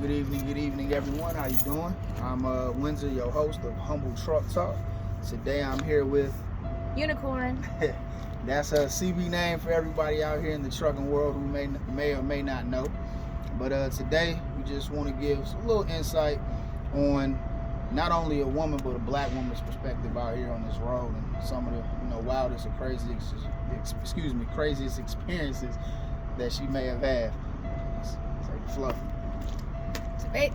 Good evening, everyone. How you doing? I'm Windsor, your host of Humble Truck Talk. Today I'm here with Unicorn. that's a CB name for everybody out here in the trucking world who may or may not know. But today we just want to give a little insight on not only a woman but a black woman's perspective out here on this road and some of the wildest or craziest experiences that she may have had. Take the flow.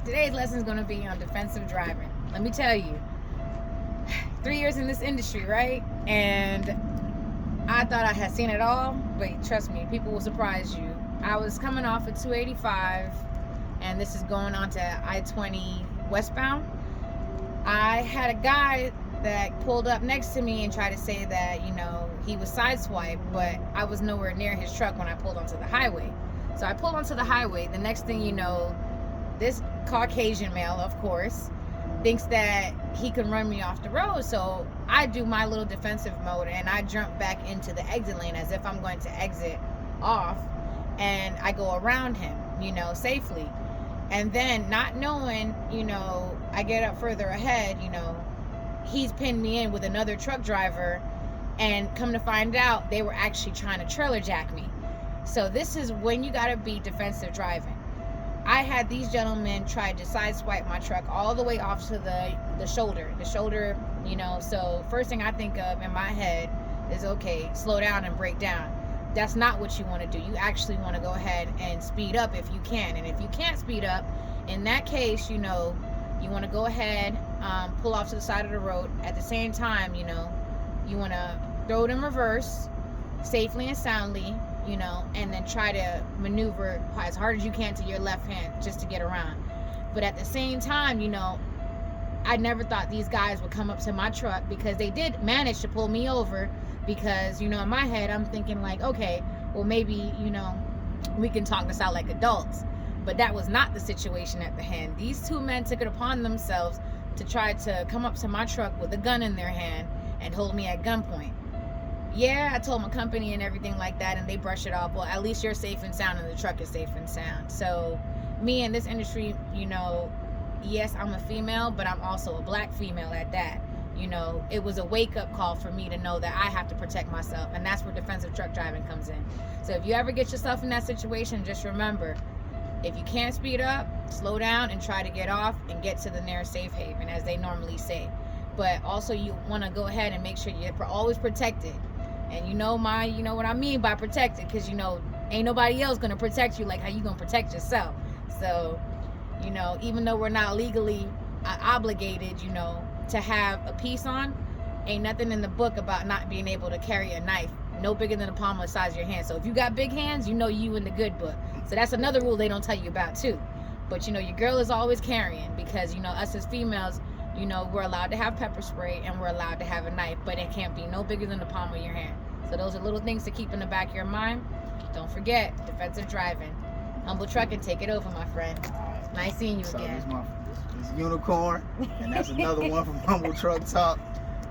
Today's lesson is going to be on defensive driving. Let me tell you, 3 years in this industry, right? And I thought I had seen it all, but trust me, people will surprise you. I was coming off of 285, and this is going on to I-20 westbound. I had a guy that pulled up next to me and tried to say that, he was sideswiped, but I was nowhere near his truck when I pulled onto the highway. So I pulled onto the highway. The next thing you know, this Caucasian male, of course, thinks that he can run me off the road. So I do my little defensive mode and I jump back into the exit lane as if I'm going to exit off, and I go around him, safely. And then not knowing, I get up further ahead, he's pinned me in with another truck driver, and come to find out they were actually trying to trailer jack me. So this is when you gotta be defensive driving. I had these gentlemen try to sideswipe my truck all the way off to the shoulder. So first thing I think of in my head is, okay, slow down and break down. That's not what you want to do. You actually want to go ahead and speed up if you can. And if you can't speed up, in that case, you want to go ahead, pull off to the side of the road. At the same time, you want to throw it in reverse safely and soundly, and then try to maneuver as hard as you can to your left hand just to get around. But at the same time, I never thought these guys would come up to my truck, because they did manage to pull me over, because, in my head, I'm thinking like, okay, well, maybe, we can talk this out like adults. But that was not the situation at the hand. These two men took it upon themselves to try to come up to my truck with a gun in their hand and hold me at gunpoint. Yeah, I told my company and everything like that, and they brush it off. Well, at least you're safe and sound, and the truck is safe and sound. So me in this industry, yes, I'm a female, but I'm also a black female at that. It was a wake-up call for me to know that I have to protect myself, and that's where defensive truck driving comes in. So if you ever get yourself in that situation, just remember, if you can't speed up, slow down and try to get off and get to the nearest safe haven, as they normally say. But also, you want to go ahead and make sure you're always protected. And you know what I mean by protected, because ain't nobody else gonna protect you like how you gonna protect yourself. So even though we're not legally obligated to have a piece on, ain't nothing in the book about not being able to carry a knife no bigger than the palm of the size of your hand. So if you got big hands, you in the good book. So that's another rule they don't tell you about too. But your girl is always carrying, because us as females, we're allowed to have pepper spray and we're allowed to have a knife, but it can't be no bigger than the palm of your hand. So those are little things to keep in the back of your mind. Don't forget, defensive driving. Humble Trucking, take it over, my friend. Nice seeing you again. This is Unicorn, and that's another one from Humble Truck Talk,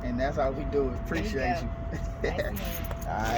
and that's how we do it. Appreciate you. Nice seeing you. All right.